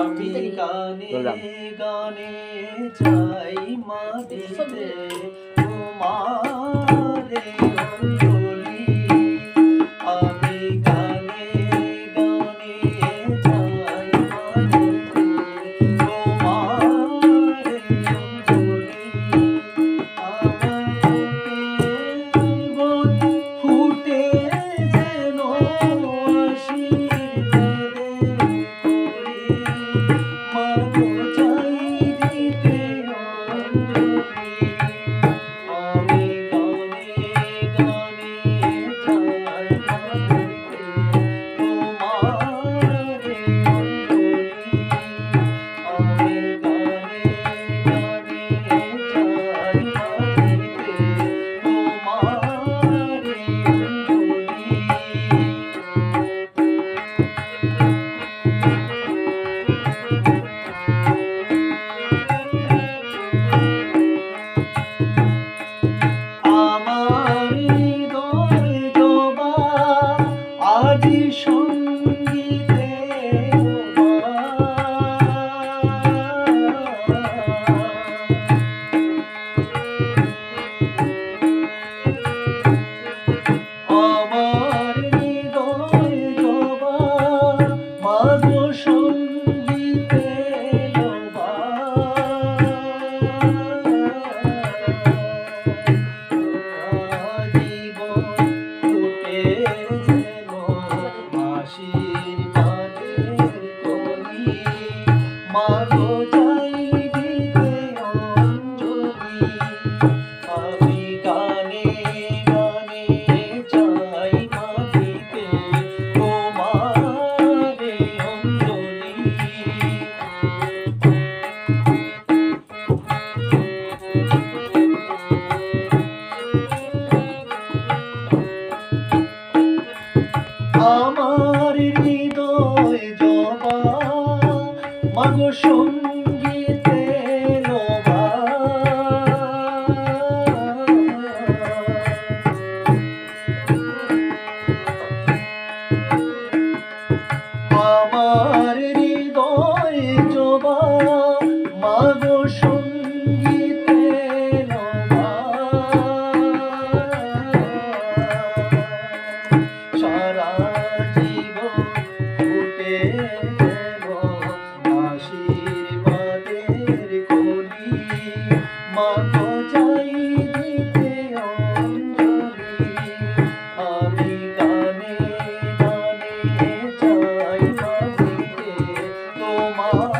আমি গানে গানে চাই মা দিতে তোমারে অঞ্জলি। আমি গানে গানে চাই মা দিতে তোমারে অঞ্জলি। আমার বুকের ফুটে যেন আশীর্বাদের কলি। মাগো চাই দিতে অঞ্জলি। আমি গানে গানে চাই মা দিতে তোমারে অঞ্জলি। আমি গানে গানে চাই মা দিতে তোমারে অঞ্জলি। আমার হৃদয় জবা আজি সঙ্গীতে আমার হৃদয় জবা মাগো সঙ্গীতে লোবা। জীবন ফুটে যেন আশীর্বাদের কলি। মাগো চাই দিতে অঞ্জলি। আমি গানে গানে চাই মা দিতে তোমারে অঞ্জলি। আমার হৃদয় জবা মাগো সঙ্গীতে লোবা। আমার হৃদয় জবা মাগো সঙ্গীতে লোবা। সারা জীবন ফুটে যেন আশীর্বাদের কলি। মাগো চাই দিতে অঞ্জলি। আমি গানে গানে চাই মা দিতে তোমার